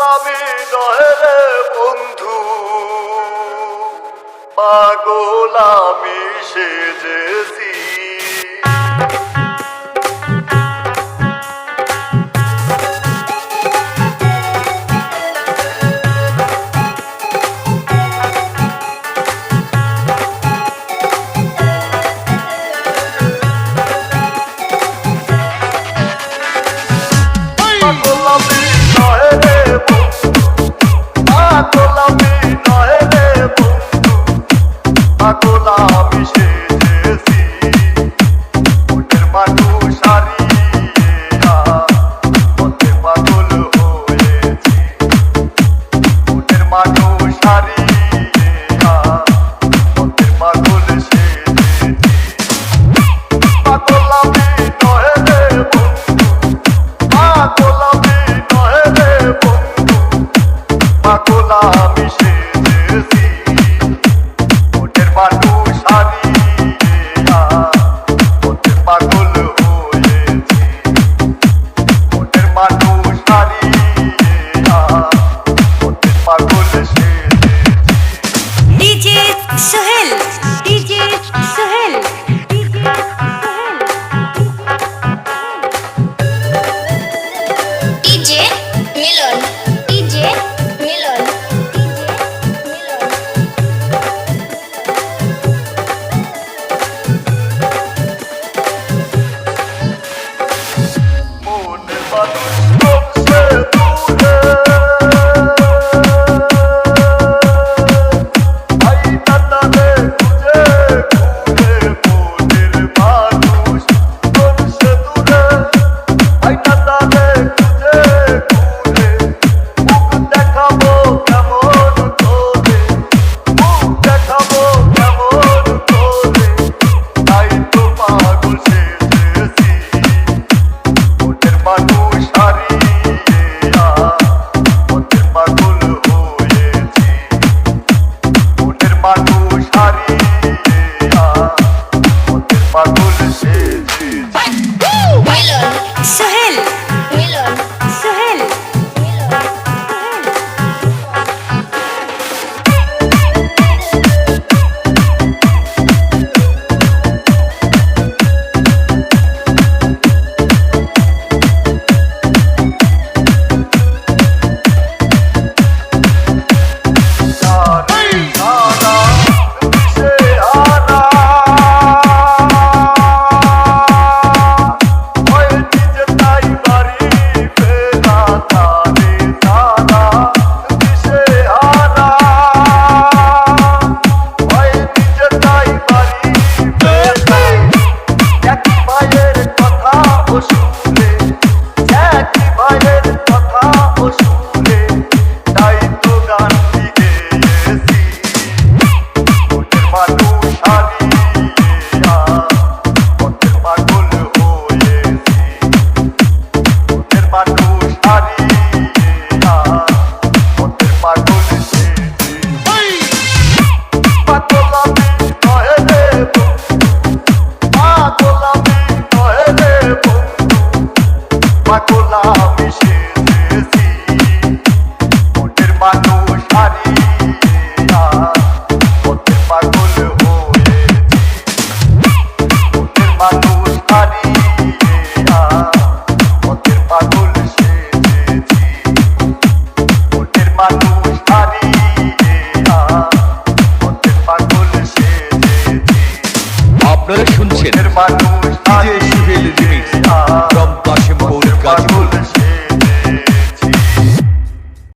আমি নহে রে বন্ধু, পাগল আমি সেজেছি। পাগল আমি সেজেছি, মনের মানুষ হারিয়ে পথে পাগল হয়েছি। মনের মানুষ হারিয়ে পথে পাগল সেজেছি। পাগল আমি নহে রে বন্ধু, পাগল আমি নহে রে বন্ধু, পাগল আমি সেজেছি। মানুষ হারিয়ে পথে পাগল হয়েছি। মনের মানুষ হারিয়ে পথে পাগল সেজেছি। DJ Sohel, DJ Sohel, DJ Milon, DJ Milon, মনের মানুষ কমছে দূরে, আইনা তারে খুঁজে ঘুরে। মনের মানুষ কমছে দূরে, আইনা তারে খুঁজে ঘুরে। মুখ দেখাবো কেমন করে, মুখ দেখাবো কেমন করে, তাই তো পাগল সেজেছি। মনের মানুষ হারিয়ে পথে পাগল হয়েছি। মনের মানুষ হারিয়ে পথে পাগল সেজেছি। মিলন সোহেল, মিলন সোহেল, পাগল আমি সেজেছি। মনের মানুষ হারিয়ে পথে পাগল হয়েছি। মনের মানুষ হারিয়ে পথে পাগল সেজেছি। মনের মানুষ হারিয়ে পথে পাগল সেজেছি। আপনারা শুনছেন মনের মানুষ ডিজে সোহেল রিমিক্স হারিয়ে